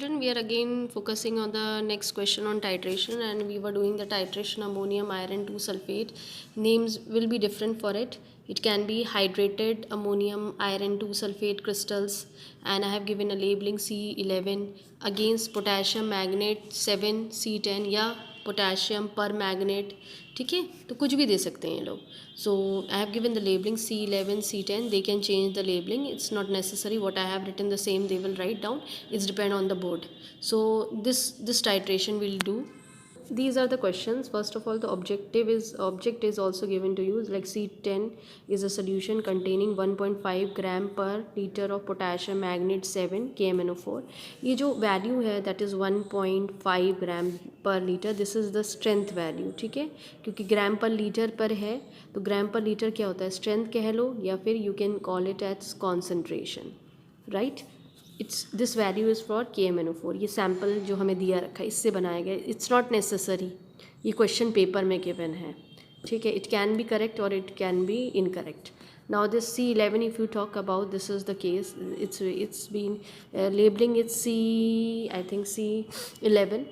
We are again focusing on the next question on titration, and we were doing the titration ammonium iron 2 sulfate. Names will be different for it. It can be hydrated ammonium iron 2 sulfate crystals, and I have given a labeling C11 against potassium magnate 7 C10 या potassium पर magnet. ठीक है, तो कुछ भी दे सकते हैं ये लोग. So I have given the labelling C11 C10. They can change the labelling. It's not necessary what I have written the same they will write down. It's depend on the board. So this titration we'll do. These are the questions. First of all, the object is also given to you, like C10 is a solution containing 1.5 gram per liter of potassium magnate 7 KMnO4. ये जो value है that is 1.5 ग्राम पर litre. This is the strength value. ठीक है, क्योंकि ग्राम पर litre पर है तो ग्राम पर लीटर क्या होता है, स्ट्रेंथ कह लो या फिर you can call it as concentration. Right, this value is for KMnO4. ये सैम्पल जो हमें दिया रखा है इससे बनाया गया. इट्स नॉट नेसेसरी, ये क्वेश्चन पेपर में गिवन है. ठीक है, इट कैन बी करेक्ट और it can be incorrect. Now this C11 if you talk about, this is the case. It's been labeling it I think C11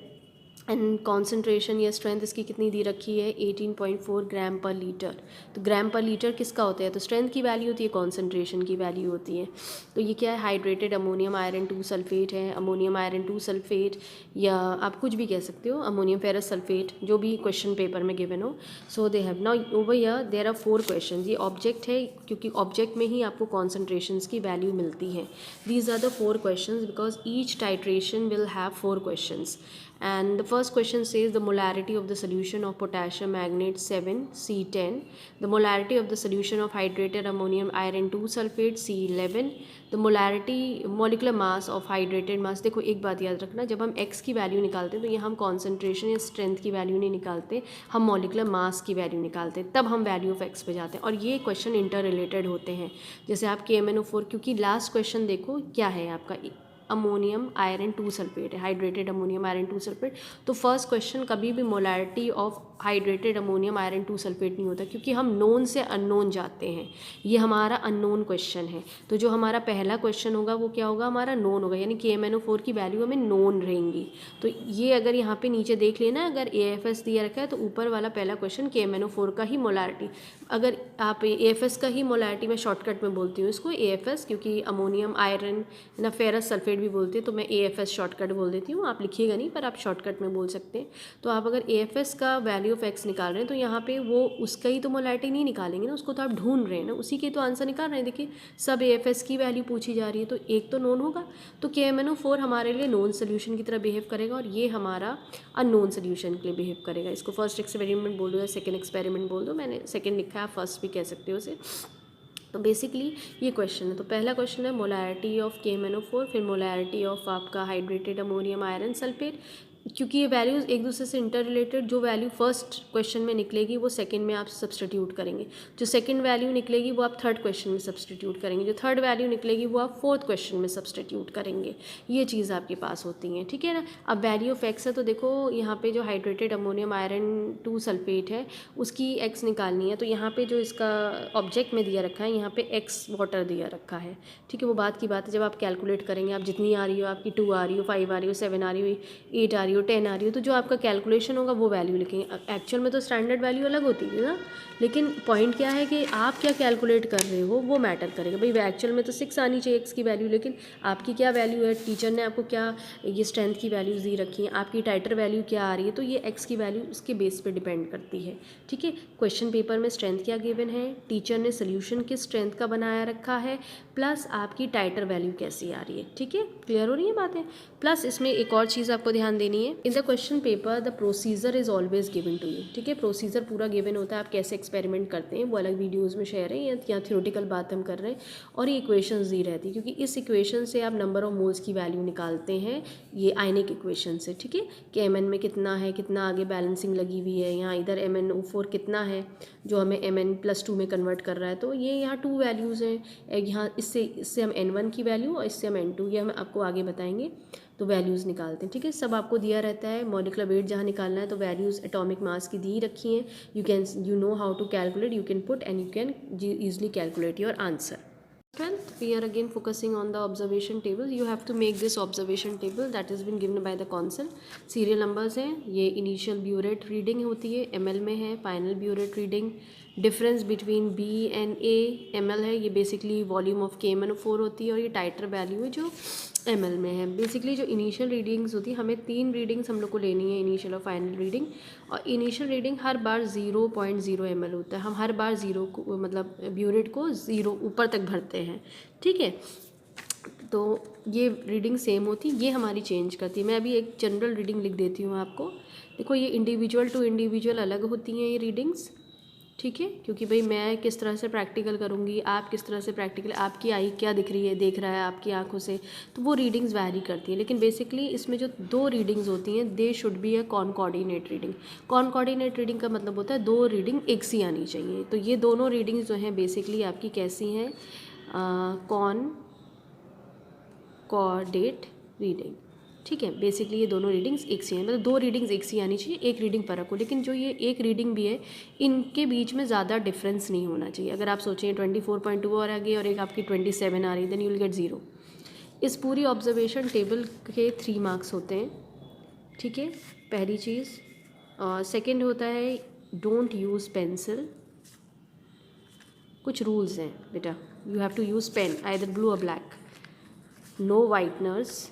and concentration या strength इसकी कितनी दी रखी है, 18.4 ग्राम पर लीटर. तो ग्राम पर लीटर किसका होता है, तो स्ट्रेंथ की वैल्यू होती है, कॉन्सेंट्रेशन की वैल्यू होती है. तो ये क्या है, हाइड्रेटेड अमोनियम आयरन 2 सल्फेट है. अमोनियम आयरन 2 सल्फेट या आप कुछ भी कह सकते हो, अमोनियम फेरस सल्फेट, जो भी क्वेश्चन पेपर में गिवन हो. So they have now over here there are 4 question. ये ऑब्जेक्ट है क्योंकि ऑब्जेक्ट में ही आपको कॉन्सेंट्रेशंस की वैल्यू मिलती है. These are the 4 question because each titration will have 4 question. And the first question says the molarity of the solution of potassium magnate 7 C10, the molarity of the solution of hydrated ammonium iron 2 sulfate C11, the molarity molecular mass of hydrated mass. देखो एक बात याद रखना, जब हम x की value निकालते हैं तो ये हम कॉन्सेंट्रेशन या स्ट्रेंथ की वैल्यू नहीं निकालते, हम मॉलिकुलर मास की वैल्यू निकालते हैं, तब हम वैल्यू ऑफ x पे जाते हैं. और ये क्वेश्चन इंटर रिलेटेड होते हैं. जैसे आप KMnO4, क्योंकि लास्ट क्वेश्चन देखो क्या है आपका, अमोनियम आयरन 2 सल्फेट है, हाइड्रेटेड अमोनियम आयरन 2 सल्फेट. तो फर्स्ट क्वेश्चन कभी भी molarity of hydrated ammonium iron 2 sulphate नहीं होता, क्योंकि हम नोन से अननोन जाते हैं. ये हमारा अननोन क्वेश्चन है. तो जो हमारा पहला क्वेश्चन होगा वो क्या होगा, हमारा नोन होगा, यानी KMnO4 की वैल्यू हमें नोन रहेंगी. तो ये अगर यहाँ पे नीचे देख लेना, अगर AFS दिया रखा है तो ऊपर वाला पहला क्वेश्चन KMnO4 का ही मोलारिटी. अगर आप AFS का ही मोलारिटी, मैं शॉर्टकट में बोलती हूँ इसको AFS, क्योंकि अमोनियम आयरन ना फेरस सल्फेट भी बोलते हैं, तो मैं AFS शॉर्टकट बोल देती हूँ. आप लिखिएगा नहीं पर आप शॉर्टकट में बोल सकते हैं. तो आप अगर AFS का वैल्यू ऑफ x निकाल रहे हैं तो यहाँ पे वो उसका ही तो मोलारिटी नहीं निकालेंगे ना, उसको तो आप ढूंढ रहे हैं ना, उसी के तो आंसर निकाल रहे हैं. देखिए सब AFS की वैल्यू पूछी जा रही है तो एक तो नोन होगा. तो KMnO4 हमारे लिए नोन सोल्यूशन की तरह बिहेव करेगा और ये हमारा अननोन सोल्यूशन के लिए बिहेव करेगा. इसको फर्स्ट एक्सपेरिमेंट बोल दो या सेकेंड एक्सपेरिमेंट बोल दो, मैंने सेकेंड लिखा है, आप फर्स्ट भी कह सकते हो उसे. तो बेसिकली ये क्वेश्चन है. तो पहला क्वेश्चन है मोलारिटी ऑफ KMnO4, फिर मोलारिटी ऑफ आपका हाइड्रेटेड अमोनियम आयरन सल्फेट. क्योंकि ये वैल्यूज़ एक दूसरे से इंटर रिलेटेड, जो वैल्यू फर्स्ट क्वेश्चन में निकलेगी वो सेकंड में आप सब्सटीट्यूट करेंगे, जो सेकंड वैल्यू निकलेगी वो आप थर्ड क्वेश्चन में सब्सटीट्यूट करेंगे, जो थर्ड वैल्यू निकलेगी वो आप फोर्थ क्वेश्चन में सब्सटीट्यूट करेंगे. ये चीज़ आपके पास होती है. ठीक है ना. अब वैल्यू ऑफ एक्स है तो देखो यहाँ पे जो हाइड्रेटेड अमोनियम आयरन 2 सल्फेट है उसकी एक्स निकालनी है. तो यहाँ पे जो इसका ऑब्जेक्ट में दिया रखा है, यहाँ पे एक्स वाटर दिया रखा है. ठीक है, वो बात की बात है, जब आप कैलकुलेट करेंगे, आप जितनी आ रही हो, आपकी 2 आ रही हो, 5 आ रही हो, 7 आ रही हो, 8 आ रही हो, 10 आ रही हो, तो जो आपका कैलकुलेशन होगा वो वैल्यू लिखेंगे. एक्चुअल में तो स्टैंडर्ड वैल्यू अलग होती है ना, लेकिन पॉइंट क्या है कि आप क्या कैलकुलेट कर रहे हो वो मैटर करेगा. भाई एक्चुअल में तो 6 आनी चाहिए एक्स की वैल्यू, लेकिन आपकी क्या वैल्यू है, टीचर ने आपको क्या ये स्ट्रेंथ की वैल्यूज़ दी रखी हैं, आपकी टाइटर वैल्यू क्या आ रही है, तो ये एक्स की वैल्यू उसके बेस पे डिपेंड करती है. ठीक है, क्वेश्चन पेपर में स्ट्रेंथ क्या गिवन है, टीचर ने सोल्यूशन किस स्ट्रेंथ का बनाया रखा है, प्लस आपकी टाइटर वैल्यू कैसी आ रही है. ठीक है, क्लियर हो रही है बातें. प्लस इसमें एक और चीज़ आपको ध्यान देनी है, in the question paper the procedure is always given to you. ठीक है, प्रोसीजर पूरा गिवन होता है, आप कैसे एक्सपेरिमेंट करते हैं वो अलग वीडियोज़ में शेयर है, या थ्योरेटिकल बात हम कर रहे हैं. और ये इक्वेशंस दी रहती है, क्योंकि इस इक्वेशन से आप नंबर ऑफ मोल्स की वैल्यू निकालते हैं, ये आयनिक इक्वेशन से. ठीक है, कि Mn में कितना है, कितना आगे बैलेंसिंग लगी हुई है, यहाँ इधर MnO4 कितना है जो हमें Mn+2 में कन्वर्ट कर रहा है. तो ये यहाँ 2 वैल्यूज़ हैं, यहाँ इससे हम N1 की वैल्यू और इससे हम N2, ये हम आपको आगे बताएंगे. तो वैल्यूज़ निकालते हैं. ठीक है, सब आपको दिया रहता है. मॉलिक्यूलर वेट जहाँ निकालना है तो वैल्यूज़ एटॉमिक मास की दी रखी हैं. You know how to calculate, you can put and you can easily calculate your answer. 12th, we are again focusing on the observation table. You have to make this observation table that has been given by the council. Serial numbers हैं, ये initial Bureau rate reading होती है, ml में है, final Bureau rate reading. Difference between B and A ml है, ये basically volume of KMnO4 होती है, और ये टाइटर वैल्यू है जो ml में है. बेसिकली जो इनिशियल रीडिंग्स होती है, हमें 3 रीडिंग्स हम लोग को लेनी है, इनिशियल और फाइनल रीडिंग. और इनिशियल रीडिंग हर बार 0.0 ml होता है. हम हर बार 0 को मतलब Bureau rate को 0 ऊपर तक भरते हैं, ठीक है. तो ये रीडिंग सेम होती है, ये हमारी चेंज करती है. मैं अभी एक जनरल रीडिंग लिख देती हूँ आपको. देखो, ये इंडिविजुअल टू इंडिविजुअल अलग होती हैं ये रीडिंग्स, ठीक है, क्योंकि भाई मैं किस तरह से प्रैक्टिकल करूँगी, आप किस तरह से प्रैक्टिकल, आपकी आई क्या दिख रही है, देख रहा है आपकी आंखों से, तो वो रीडिंग्स वैरी करती हैं. लेकिन बेसिकली इसमें जो 2 रीडिंग्स होती हैं, they should be a concordant reading. Concordant reading का मतलब होता है 2 रीडिंग एक सी आनी चाहिए. तो ये दोनों रीडिंग्स जो हैं बेसिकली आपकी कैसी हैं, कॉनकॉर्डेट रीडिंग, ठीक है. बेसिकली ये दोनों रीडिंग्स एक सी हैं, मतलब 2 रीडिंग्स एक सी आनी चाहिए, एक रीडिंग फ़र्क हो. लेकिन जो ये एक रीडिंग भी है, इनके बीच में ज़्यादा डिफरेंस नहीं होना चाहिए. अगर आप सोचें 24.2 और आ गई और एक आपकी 27 आ रही, देन यू विल गेट 0. इस पूरी ऑब्जर्वेशन टेबल के 3 मार्क्स होते हैं, ठीक है, पहली चीज़. सेकेंड होता है डोंट यूज़ पेंसिल. कुछ रूल्स हैं बेटा, you have to use pen, either blue और black. No whiteners,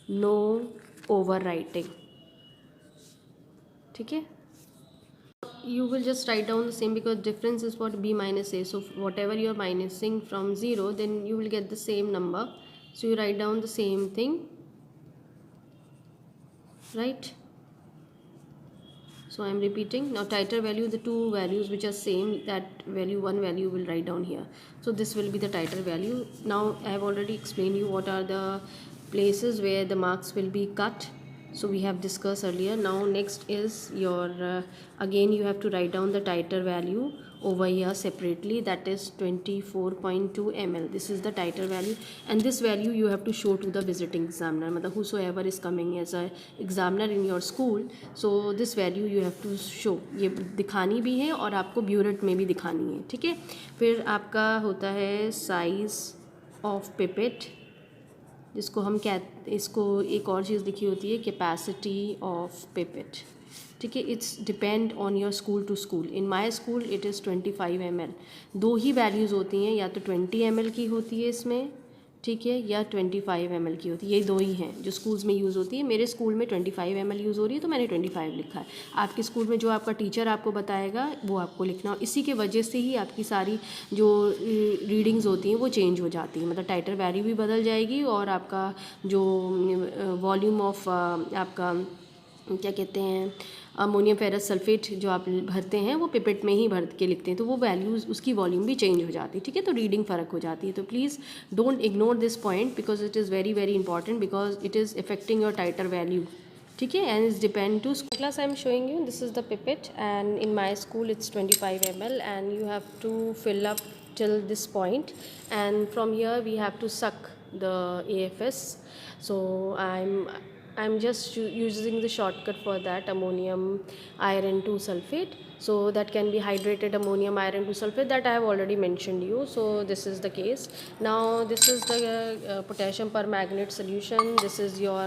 no overwriting, ठीक है. You will just write down the same because difference is what B minus A. So whatever you are minusing from 0, then you will get the same number. So you write down the same thing, right? So I am repeating now. Titer value, the 2 values which are same, that value, 1 value will write down here. So this will be the titer value. Now I have already explained you what are the places where the marks will be cut. So we have discussed earlier. Now next is your again you have to write down the titer value over here separately, that is 24.2 ml. This is the titer value, and this value you have to show to the visiting examiner, मतलब whosoever is coming as a examiner in your school. So this value you have to show, ये दिखानी भी है और आपको Bureau rate में भी दिखानी है, ठीक है. फिर आपका होता है साइज ऑफ पिपेट, जिसको हम इसको एक और चीज़ लिखी होती है कैपेसिटी ऑफ पिपेट, ठीक है. It's depend on your school to school. In my school it is 25 ml. 2 ही वैल्यूज़ होती हैं, या तो 20 ml की होती है इसमें, ठीक है, या 25 ml की होती है. यही 2 ही हैं जो स्कूल्स में यूज़ होती है. मेरे स्कूल में 25 ml यूज़ हो रही है, तो मैंने 25 लिखा है. आपके स्कूल में जो आपका टीचर आपको बताएगा वो आपको लिखना. और इसी के वजह से ही आपकी सारी जो रीडिंग्स होती हैं वो चेंज हो जाती हैं, मतलब टाइटर वैल्यू भी बदल जाएगी, और आपका जो वॉल्यूम ऑफ आपका क्या कहते हैं अमोनियम फेरस सल्फेट जो आप भरते हैं वो पिपेट में ही भर के लिखते हैं, तो वो वैल्यूज़ उसकी वॉल्यूम भी चेंज हो जाती है, ठीक है. तो रीडिंग फ़र्क हो जाती है. तो please don't ignore this point because it is very very important, because it is affecting your titre value, ठीक है. And it's depend to class. I am showing you this is the pipette, and in my school it's 25 ml, and you have to fill up till this point, and from here we have to suck the AFS. So I'm just using the shortcut for that, ammonium iron 2 sulfate. So that can be hydrated ammonium iron 2 sulfate, that I have already mentioned you. So this is the case. Now this is the potassium permanganate solution. This is your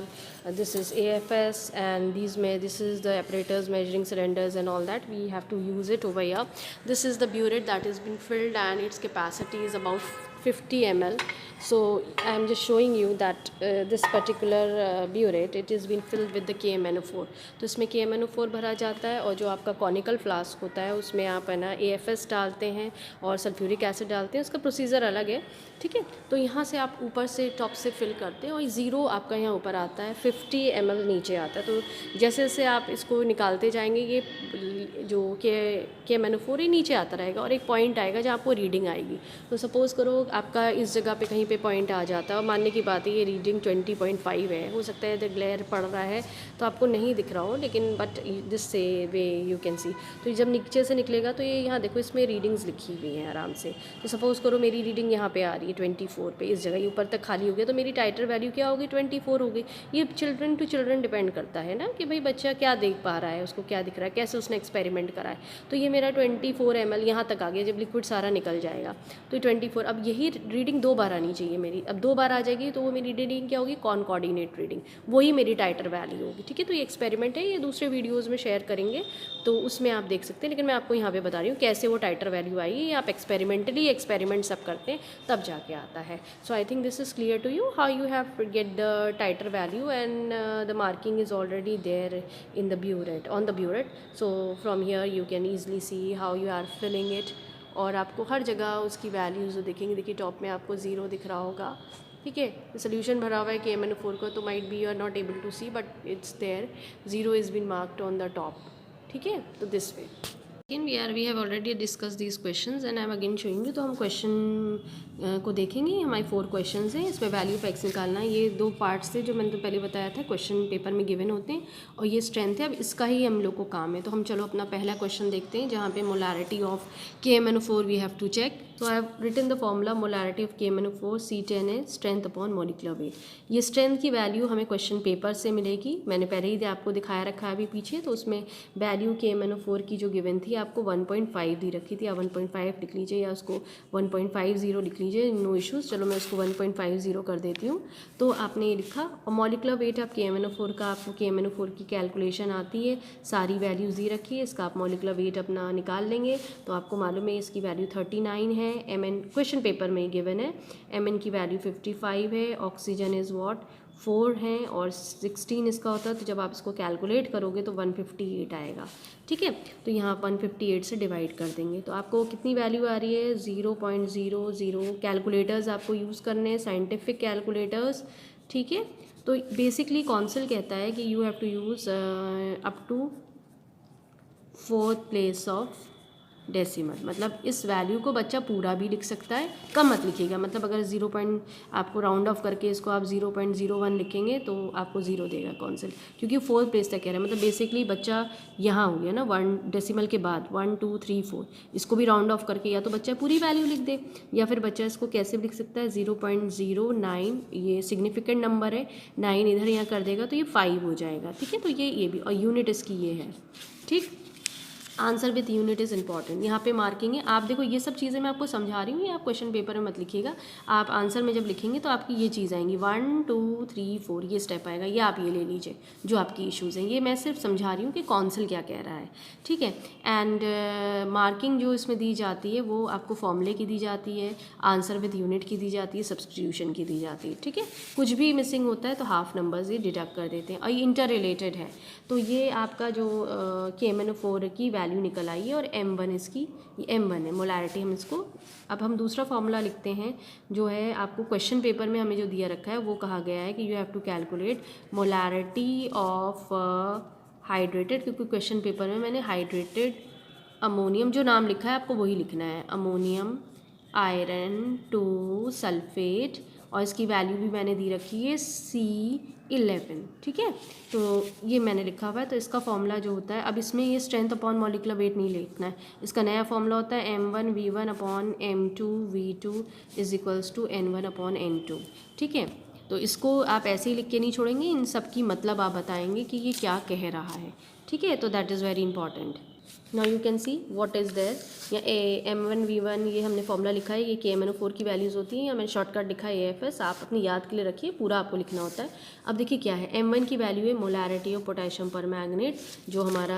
this is AFS, and this is the apparatus, measuring cylinders and all that. We have to use it over here. This is the Bureau rate that has been filled, and its capacity is about 50 ml. So I am just showing you that this particular Bureau rate, it is been filled with the KMnO4. तो इसमें KMnO4 भरा जाता है, और जो आपका conical flask होता है उसमें आप है ना AFS डालते हैं और सल्फ्यूरिक एसिड डालते हैं. उसका प्रोसीजर अलग है, ठीक है. तो यहाँ से आप ऊपर से टॉप से फिल करते हैं, और 0 आपका यहाँ ऊपर आता है, 50 ml नीचे आता है. तो जैसे जैसे आप इसको निकालते जाएंगे, ये जो KMnO4 ही नीचे आता रहेगा, और एक पॉइंट आएगा जहाँ आपको रीडिंग आएगी. तो सपोज़ करो आपका इस जगह पे कहीं पे पॉइंट आ जाता है और मानने की बात है ये रीडिंग 20.5 है, हो सकता है ग्लेयर पड़ रहा है तो आपको नहीं दिख रहा हो, लेकिन बट दिस से वे यू कैन सी। तो जब नीचे से निकलेगा तो ये यहाँ देखो इसमें रीडिंग्स लिखी हुई हैं आराम से। तो सपोज़ करो मेरी रीडिंग यहाँ पे आ रही है 24 पे, इस जगह ये ऊपर तक खाली हो गया, तो मेरी टाइटर वैल्यू क्या होगी 24 हो गई। ये चिल्ड्रन टू चिल्ड्रन डिपेंड करता है ना कि भाई बच्चा क्या देख पा रहा है, उसको क्या दिख रहा है, कैसे उसने एक्सपेरिमेंट करा है। तो ये मेरा 24 ml यहाँ तक आ गया, जब लिक्विड सारा निकल जाएगा तो 24। अब यही रीडिंग 2 बार आनी चाहिए मेरी, अब 2 बार आ जाएगी तो वो मेरी रीडिंग क्या होगी, कॉनकॉर्डिनेट रीडिंग, वही मेरी टाइटर वैल्यू होगी। ठीक है, तो ये एक्सपेरिमेंट है, ये दूसरे वीडियोज़ में शेयर करेंगे तो उसमें आप देख सकते हैं, लेकिन मैं आपको यहाँ पे बता रही हूँ कैसे वो टाइटर वैल्यू आई। ये आप एक्सपेरिमेंटली एक्सपेरिमेंट सब करते हैं तब जाके आता है। So I think this is clear to you how you have to get the titre value and the marking is already there in the burette, on the burette. So from here you can easily see how you are filling it, और आपको हर जगह उसकी values दिखेंगी। देखिए top में आपको 0 दिख रहा होगा। ठीक है, सोल्यूशन भरा हुआ है KMNO4 का, तो might be you are not able to see but it's there, 0 is been marked on the top. ठीक है, तो this way again we have already discussed these questions and I am again showing you। तो हम question को देखेंगे। हमारे 4 questions हैं, इसमें वैल्यू ऑफ एक्स निकालना है। ये 2 पार्ट्स थे जो मैंने तो पहले बताया था, क्वेश्चन पेपर में गिवन होते हैं और ये स्ट्रेंथ है। अब इसका ही हम लोग को काम है, तो हम चलो अपना पहला क्वेश्चन देखते हैं जहाँ पे molarity of KMNO4 we have to check. तो I have written the formula molarity of KMNO4 C10 है स्ट्रेंथ अपॉन मॉलिक्यूलर वेट। ये स्ट्रेंथ की वैल्यू हमें क्वेश्चन पेपर से मिलेगी, मैंने पहले ही आपको दिखाया रखा है अभी पीछे। तो उसमें वैल्यू KMNO4 की जो गिवन थी आपको 1.5 दी रखी थी, या 1.5 लिख लीजिए या उसको 1.50 लिख लीजिए, नो इश्यूज़। चलो मैं उसको 1.50 कर देती हूँ। तो आपने ये लिखा, और मॉलिक्यूलर वेट आप KMNO4 का, आपको KMNO4 की कैलकुलेशन आती है, सारी वैल्यूज़ दी रखी है, इसका आप मॉलिक्यूलर वेट अपना निकाल लेंगे। तो आपको मालूम है इसकी वैल्यू 39 है, MN क्वेश्चन पेपर में गिवन है, MN की वैल्यू 55 है, ऑक्सीजन इज़ वॉट 4 हैं और 16 इसका होता है। तो जब आप इसको कैलकुलेट करोगे तो 158 आएगा। ठीक है, तो यहाँ 158 से डिवाइड कर देंगे तो आपको कितनी वैल्यू आ रही है 0.00। कैलकुलेटर्स आपको यूज़ करने हैं, साइंटिफिक कैलकुलेटर्स। ठीक है, तो बेसिकली कौंसिल कहता है कि you have to use up to 4th place of decimal, मतलब इस वैल्यू को बच्चा पूरा भी लिख सकता है, कम मत लिखिएगा। मतलब अगर 0 पॉइंट आपको राउंड ऑफ करके इसको आप 0.01 लिखेंगे तो आपको 0 देगा कौंसिल, क्योंकि 4th प्लेस तक कह रहा है। मतलब बेसिकली बच्चा यहाँ हो गया ना 1 डेसिमल के बाद 1 2 3 4, इसको भी राउंड ऑफ करके या तो बच्चा पूरी वैल्यू लिख दे, या फिर बच्चा इसको कैसे भी लिख सकता है 0.09, ये सिग्निफिकेंट नंबर है, 9 इधर यहाँ कर देगा तो ये 5 हो जाएगा। ठीक है, तो ये भी, और यूनिट इसकी ये है। ठीक, answer with unit is important, यहाँ पे मार्किंग है। आप देखो ये सब चीज़ें मैं आपको समझा रही हूँ, ये आप क्वेश्चन पेपर में मत लिखिएगा, आप आंसर में जब लिखेंगे तो आपकी ये चीज़ आएंगी 1 2 3 4, ये स्टेप आएगा, ये आप ये ले लीजिए जो आपकी इश्यूज़ हैं। ये मैं सिर्फ समझा रही हूँ कि कौंसिल क्या कह रहा है। ठीक है, एंड मार्किंग जो इसमें दी जाती है वो आपको फॉर्मूले की दी जाती है, आंसर विथ यूनिट की दी जाती है, सब्स्टिट्यूशन की दी जाती है। ठीक है, कुछ भी मिसिंग होता है तो हाफ नंबर्स ये डिडक्ट कर देते हैं, और ये इंटर रिलेटेड है। तो ये आपका जो KMNO4 की वैल्यू निकल आई है, और M1 इसकी, ये M1 है मोलारिटी। हम इसको, अब हम दूसरा फॉर्मूला लिखते हैं जो है आपको क्वेश्चन पेपर में हमें जो दिया रखा है, वो कहा गया है कि you have to calculate molarity of hydrated, क्योंकि क्वेश्चन पेपर में मैंने हाइड्रेटेड अमोनियम जो नाम लिखा है आपको वही लिखना है, अमोनियम आयरन 2 सल्फेट, और इसकी वैल्यू भी मैंने दी रखी है C11। ठीक है, तो ये मैंने लिखा हुआ है। तो इसका फॉर्मूला जो होता है, अब इसमें ये स्ट्रेंथ अपॉन मॉलिक्यूलर वेट नहीं लिखना है, इसका नया फॉर्मूला होता है M1V1 upon M2V2 is equals to N1 upon N2। ठीक है, तो इसको आप ऐसे ही लिख के नहीं छोड़ेंगे, इन सब की मतलब आप बताएंगे कि ये क्या कह रहा है। ठीक है, तो that is very important. Now you can see what is there, या M1V1 ये हमने फॉर्मूला लिखा है, ये KMNO4 की वैल्यूज़ होती हैं, या मैंने शॉर्टकट लिखा है AFS, आप अपनी याद के लिए रखिए, पूरा आपको लिखना होता है। अब देखिए क्या है, M1 की वैल्यू है मोलारिटी ऑफ पोटेशियम परमैंगनेट, जो हमारा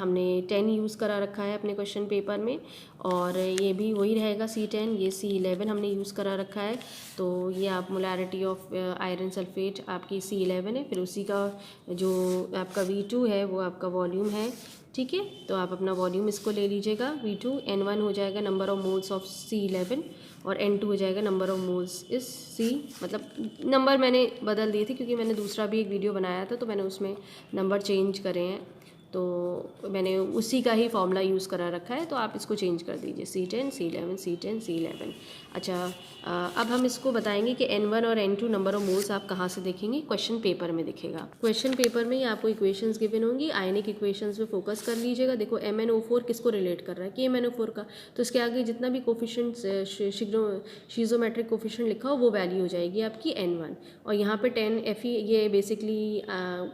हमने 10 यूज़ करा रखा है अपने क्वेश्चन पेपर में, और ये भी वही रहेगा C10, ये C11 हमने यूज़ करा रखा है। तो ये आप मोलारिटी ऑफ आयरन सल्फेट आपकी C11 है, फिर उसी का जो आपका V2 है वो आपका वॉल्यूम है। ठीक है, तो आप अपना वॉल्यूम इसको ले लीजिएगा V2, N1 हो जाएगा number of moles of C11, और N2 हो जाएगा नंबर ऑफ मोल्स इस C, मतलब नंबर मैंने बदल दिए थे क्योंकि मैंने दूसरा भी एक वीडियो बनाया था तो मैंने उसमें नंबर चेंज करे हैं। तो मैंने उसी का ही फॉर्मूला यूज़ करा रखा है, तो आप इसको चेंज कर दीजिए C10 C11 C10 C11। अच्छा, अब हम इसको बताएंगे कि N1 और N2 नंबर ऑफ मोल्स आप कहाँ से देखेंगे, क्वेश्चन पेपर में दिखेगा। क्वेश्चन पेपर में ही आपको इक्वेशंस गिवन होंगी, आयनिक इक्वेशंस पे फोकस कर लीजिएगा। देखो MnO4 किसको रिलेट कर रहा है, KMnO4 का, तो इसके आगे जितना भी कोफिशिएंट शीजोमेट्रिक कोफिशिएंट लिखा हो वो वैल्यू हो जाएगी आपकी N1। और यहाँ पे 10 Fe ये बेसिकली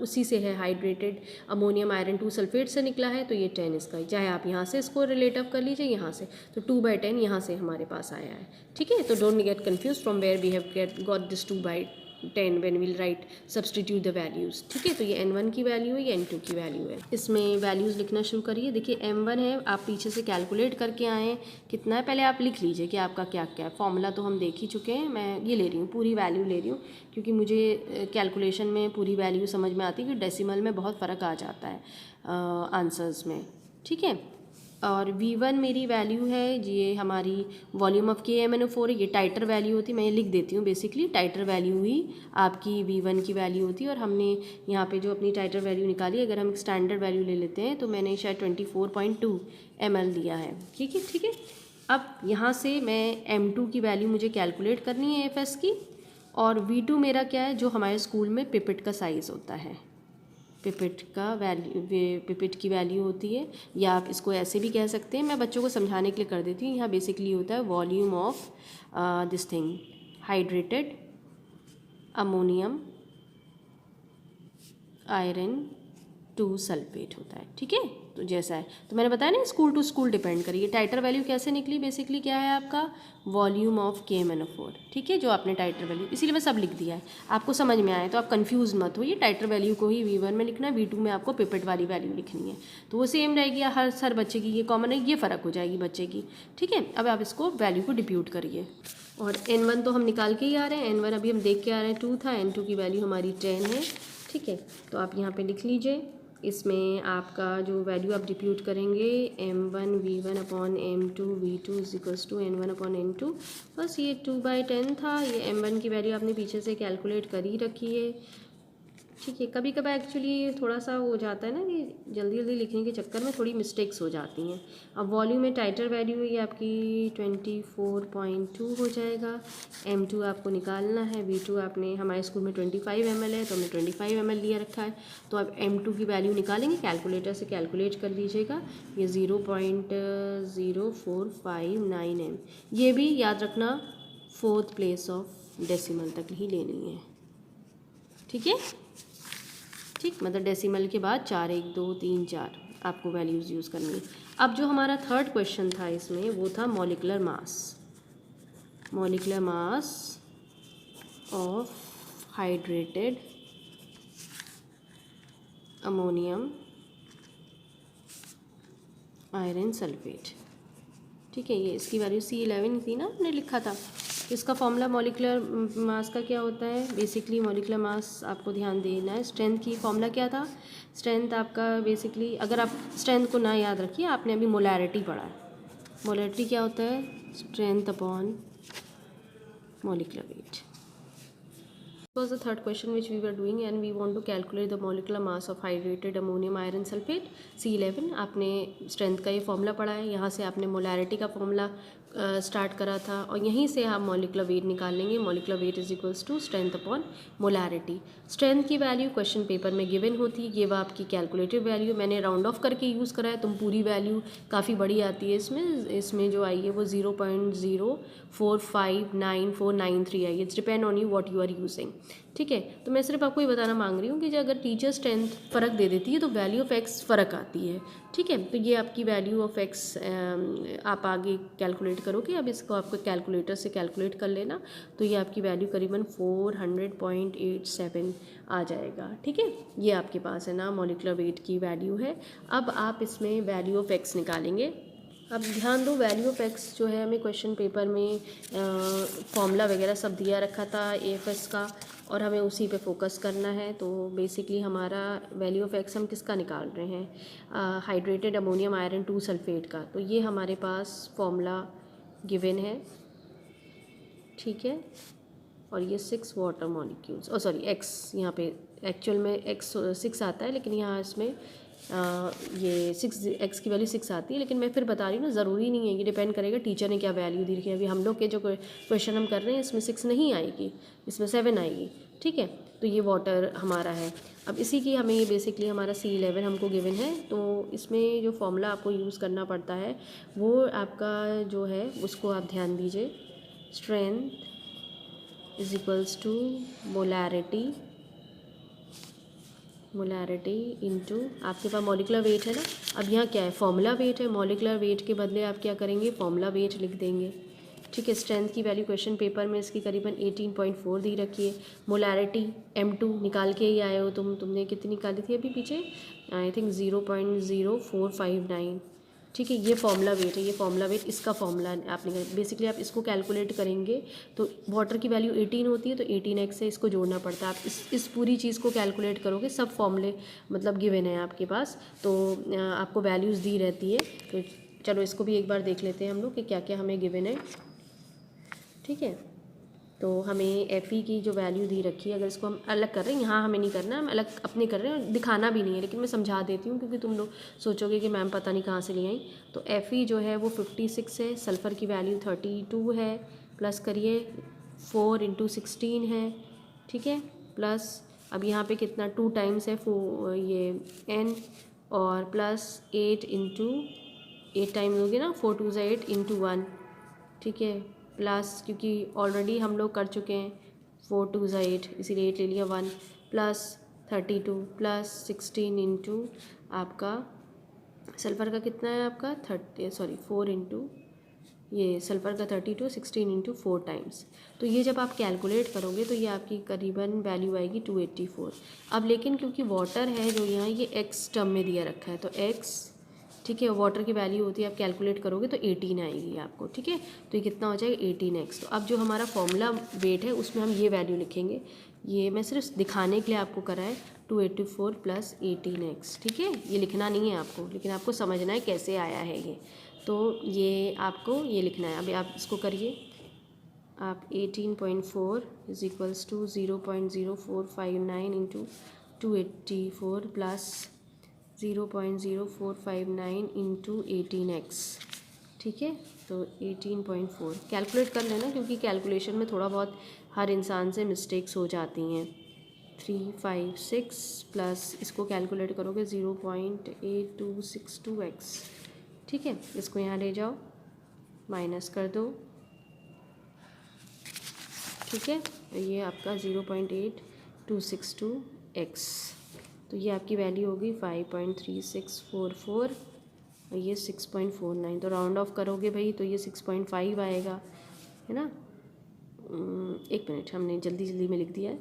उसी से है, हाइड्रेटेड अमोनियम आयरन 2 सल्फेट से निकला है, तो ये 10 इसका, चाहे आप यहाँ से इसको रिलेट अप कर लीजिए यहाँ से, तो 2/10 यहाँ से हमारे पास आया है। ठीक है, तो don't get confuse from where we have got this 2/10 when we'll write substitute the values. ठीक है, तो ये N1 की वैल्यू है, ये N2 की वैल्यू है। इसमें वैल्यूज़ लिखना शुरू करिए। देखिए M1 है, आप पीछे से कैलकुलेट करके आए, कितना है पहले आप लिख लीजिए कि आपका क्या क्या है। फॉर्मूला तो हम देख ही चुके हैं, मैं ये ले रही हूँ, पूरी वैल्यू ले रही हूँ, क्योंकि मुझे कैलकुलेशन में पूरी वैल्यू समझ में आती है कि डेसिमल में बहुत फ़र्क आ जाता है आंसर्स में। ठीक है, और V1 मेरी वैल्यू है, ये हमारी वॉल्यूम ऑफ KMnO4 है, ये टाइटर वैल्यू होती है, मैं ये लिख देती हूँ। बेसिकली टाइटर वैल्यू ही आपकी V1 की वैल्यू होती है, और हमने यहाँ पे जो अपनी टाइटर वैल्यू निकाली, अगर हम स्टैंडर्ड वैल्यू ले लेते हैं तो मैंने शायद 24.2 ml दिया है। ठीक है, ठीक है। अब यहाँ से मैं M2 की वैल्यू मुझे कैलकुलेट करनी है FS की, और V2 मेरा क्या है, जो हमारे स्कूल में पिपेट का साइज़ होता है, पिपेट का वैल्यू, पिपेट की वैल्यू होती है, या आप इसको ऐसे भी कह सकते हैं, मैं बच्चों को समझाने के लिए कर देती हूँ। यहाँ बेसिकली होता है volume of this thing, hydrated ammonium iron 2 sulphate होता है। ठीक है, तो जैसा है, तो मैंने बताया ना स्कूल टू स्कूल डिपेंड करिए। टाइटर वैल्यू कैसे निकली, बेसिकली क्या है आपका वॉल्यूम ऑफ KMnO4। ठीक है, जो आपने टाइटर वैल्यू, इसीलिए मैं सब लिख दिया है, आपको समझ में आए तो आप कंफ्यूज मत होइए। टाइटर वैल्यू को ही V1 में लिखना है, V2 में आपको पिपेट वाली वैल्यू लिखनी है, तो वो सेम रहेगी हर बच्चे की, ये कॉमन है, ये फ़र्क हो जाएगी बच्चे की। ठीक है, अब आप इसको वैल्यू को डिप्यूट करिए। और N1 तो हम निकाल के ही आ रहे हैं, N1 अभी हम देख के आ रहे हैं 2 था, N2 की वैल्यू हमारी 10 है। ठीक है, तो आप यहाँ पे लिख लीजिए, इसमें आपका जो वैल्यू आप डिप्यूट करेंगे M1 V1 upon M2 V2 equals to N1 upon N2, बस ये 2/10 था। ये M1 की वैल्यू आपने पीछे से कैलकुलेट कर ही रखी है। ठीक है, कभी कभी एक्चुअली थोड़ा सा हो जाता है ना कि जल्दी जल्दी लिखने के चक्कर में थोड़ी मिस्टेक्स हो जाती हैं। अब वॉल्यूम में टाइटर वैल्यू ये आपकी 24.2 हो जाएगा। M2 आपको निकालना है, V2 आपने, हमारे स्कूल में 25 ml है तो हमने 25 ml लिया रखा है, तो आप M2 की वैल्यू निकालेंगे, कैलकुलेटर से कैलकुलेट कर लीजिएगा, ये 0.0459 m। ये भी याद रखना 4th प्लेस ऑफ डेसिमल तक ही लेनी है। ठीक है, ठीक, मतलब डेसिमल के बाद 4 1 2 3 4 आपको वैल्यूज़ यूज़ करनी है। अब जो हमारा थर्ड क्वेश्चन था इसमें, वो था molecular mass of hydrated ammonium iron sulphate. ठीक है, ये इसकी वैल्यू C11 थी ना, हमने लिखा था। इसका फॉर्मूला मॉलिक्यूलर मास का क्या होता है, बेसिकली मॉलिक्यूलर मास आपको ध्यान देना है। स्ट्रेंथ की फॉर्मूला क्या था, स्ट्रेंथ आपका बेसिकली, अगर आप स्ट्रेंथ को ना याद रखिए, आपने अभी मोलैरिटी पढ़ा है। मोलैरिटी क्या होता है, strength upon molecular wait. Was the third question which we were doing and we want to calculate the molecular mass of hydrated ammonium iron sulfate C11। आपने स्ट्रेंथ का ये फॉर्मूला पढ़ा है, यहाँ से आपने मोलैरिटी का फॉर्मूला स्टार्ट करा था, और यहीं से आप मॉलिक्यूलर वेट निकाल लेंगे। Molecular weight is equals to strength upon molarity. Strength की वैल्यू क्वेश्चन पेपर में गिवन होती है, ये वो आपकी कैलकुलेटिव वैल्यू, मैंने राउंड ऑफ करके यूज़ करा है, तुम पूरी वैल्यू काफ़ी बड़ी आती है इसमें जो आई है वो 0.04599493 आई है। It's depend on you what you are using. ठीक है, तो मैं सिर्फ आपको ये बताना मांग रही हूँ कि अगर टीचर स्ट्रेंथ फ़र्क दे देती है तो वैल्यू ऑफ एक्स फ़र्क आती है। ठीक है, तो ये आपकी वैल्यू ऑफ एक्स आप आगे कैलकुलेट करोगे। अब इसको आपको कैलकुलेटर से कैलकुलेट कर लेना, तो ये आपकी वैल्यू करीबन 400.87 आ जाएगा। ठीक है, ये आपके पास है ना मॉलिक्यूलर वेट की वैल्यू है। अब आप इसमें वैल्यू ऑफ एक्स निकालेंगे। अब ध्यान दो, वैल्यू ऑफ एक्स जो है हमें क्वेश्चन पेपर में फॉर्मूला वगैरह सब दिया रखा था AFS का, और हमें उसी पे फोकस करना है। तो बेसिकली हमारा वैल्यू ऑफ एक्स हम किसका निकाल रहे हैं, हाइड्रेटेड अमोनियम आयरन 2 सल्फेट का। तो ये हमारे पास फॉर्मूला गिवन है। ठीक है, और ये 6 वाटर मॉलिक्यूल्स, सॉरी एक्स, यहाँ पे एक्चुअल में एक्स 6 आता है, लेकिन यहाँ इसमें ये 6x की वैल्यू 6 आती है, लेकिन मैं फिर बता रही हूँ ना, ज़रूरी नहीं है, ये डिपेंड करेगा टीचर ने क्या वैल्यू दी रखी है। अभी हम लोग के जो क्वेश्चन हम कर रहे हैं इसमें 6 नहीं आएगी, इसमें 7 आएगी, ठीक है। तो ये वाटर हमारा है। अब इसी की हमें ये बेसिकली हमारा C11 हमको गिवन है, तो इसमें जो फॉर्मूला आपको यूज़ करना पड़ता है वो आपका जो है उसको आप ध्यान दीजिए। Strength is equals to molarity into आपके पास मॉलिकुलर वेट है ना। अब यहाँ क्या है, फॉर्मूला वेट है, मॉलिकुलर वेट के बदले आप क्या करेंगे, फॉर्मूला वेट लिख देंगे, ठीक है। स्ट्रेंथ की वैल्यू क्वेश्चन पेपर में इसकी करीबन 18.4 दी रखी है। मोलैरिटी M2 निकाल के ही आए हो तुमने कितनी निकाली थी अभी पीछे, आई थिंक 0.0459, ठीक है। ये फॉर्मूला वेट है, ये फॉर्मूला वेट इसका फॉर्मूला आपने बेसिकली आप इसको कैलकुलेट करेंगे तो वाटर की वैल्यू 18 होती है, तो 18x से इसको जोड़ना पड़ता है। आप इस पूरी चीज़ को कैलकुलेट करोगे, सब फॉर्मूले मतलब गिवन है आपके पास, तो आपको वैल्यूज़ दी रहती है। तो चलो इसको भी एक बार देख लेते हैं हम लोग कि क्या क्या हमें गिवन है, ठीक है। तो हमें Fe की जो वैल्यू दी रखी है, अगर इसको हम अलग कर रहे हैं, यहाँ हमें नहीं करना, हम अलग अपने कर रहे हैं, दिखाना भी नहीं है, लेकिन मैं समझा देती हूँ क्योंकि तुम लोग सोचोगे कि मैम पता नहीं कहाँ से ले आई। तो Fe जो है वो 56 है, सल्फ़र की वैल्यू 32 है, प्लस करिए 4 × 16 है, ठीक है, प्लस अब यहाँ पे कितना 2 टाइम्स है ये n, और प्लस 8 टाइम्स होगी ना, 4 2 8 × 1, ठीक है, प्लस क्योंकि ऑलरेडी हम लोग कर चुके हैं 4 2 8, इसीलिए 8 ले लिया, 1 प्लस 32 प्लस 16 इंटू आपका सल्फ़र का कितना है आपका 4 इंटू ये सल्फ़र का 32, 16 इंटू 4 टाइम्स। तो ये जब आप कैलकुलेट करोगे तो ये आपकी करीबन वैल्यू आएगी 284। अब लेकिन क्योंकि वाटर है जो यहाँ ये x टर्म में दिया रखा है, तो x, ठीक है, वाटर की वैल्यू होती है, आप कैलकुलेट करोगे तो 18 आएगी आपको, ठीक है। तो ये कितना हो जाएगा 18x। तो अब जो हमारा फॉर्मूला वेट है उसमें हम ये वैल्यू लिखेंगे, ये मैं सिर्फ दिखाने के लिए आपको करा है, 284 प्लस 18x, ठीक है। ये लिखना नहीं है आपको, लेकिन आपको समझना है कैसे आया है ये, तो ये आपको ये लिखना है। अभी आप इसको करिए, आप 18.4 is equals to 0.0459 into 284 plus 0.0459 into 18x, ठीक है। तो 18.4 कैलकुलेट कर लेना, क्योंकि कैलकुलेशन में थोड़ा बहुत हर इंसान से मिस्टेक्स हो जाती हैं। 356 प्लस इसको कैलकुलेट करोगे 0.8262x, ठीक है। इसको यहाँ ले जाओ, माइनस कर दो, ठीक है। ये आपका 0.8262x, तो ये आपकी वैल्यू होगी 5.3644 और ये 6.49। तो राउंड ऑफ करोगे भाई तो ये 6.5 आएगा, है ना। एक मिनट, हमने जल्दी जल्दी में लिख दिया है,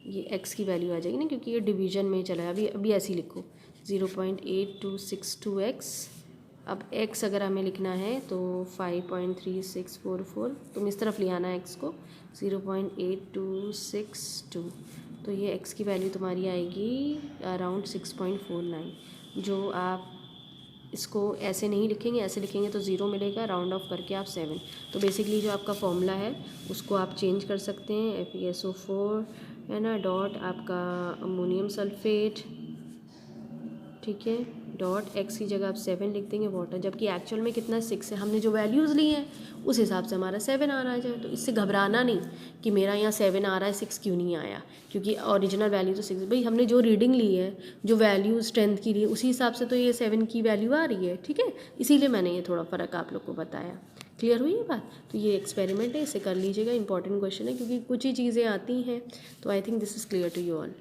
ये x की वैल्यू आ जाएगी ना, क्योंकि ये डिवीजन में चला है। अभी ऐसे ही लिखो 0.8262x। अब x अगर हमें लिखना है तो 5.3644, तुम इस तरफ ले आना x को, 0.8262, तो ये x की वैल्यू तुम्हारी आएगी अराउंड 6.49। जो आप इसको ऐसे नहीं लिखेंगे, ऐसे लिखेंगे तो 0 मिलेगा, राउंड ऑफ करके आप 7। तो बेसिकली जो आपका फॉर्मूला है उसको आप चेंज कर सकते हैं, FeSO4 है ना, डॉट आपका अमोनियम सल्फेट, ठीक है, डॉट x की जगह आप 7 लिख देंगे वाटर, जबकि एक्चुअल में कितना 6 है, हमने जो वैल्यूज़ ली हैं उस हिसाब से हमारा 7 आ रहा है। तो इससे घबराना नहीं कि मेरा यहाँ 7 आ रहा है, 6 क्यों नहीं आया, क्योंकि ओरिजिनल वैल्यू तो 6, भाई हमने जो रीडिंग ली है, जो वैल्यू स्ट्रेंथ की ली है, उसी हिसाब से तो ये 7 की वैल्यू आ रही है, ठीक है। इसीलिए मैंने ये थोड़ा फ़र्क आप लोग को बताया। क्लियर हुई ये बात। तो ये एक्सपेरिमेंट है, इसे कर लीजिएगा, इंपॉर्टेंट क्वेश्चन है, क्योंकि कुछ ही चीज़ें आती हैं। तो I think this is clear to you all.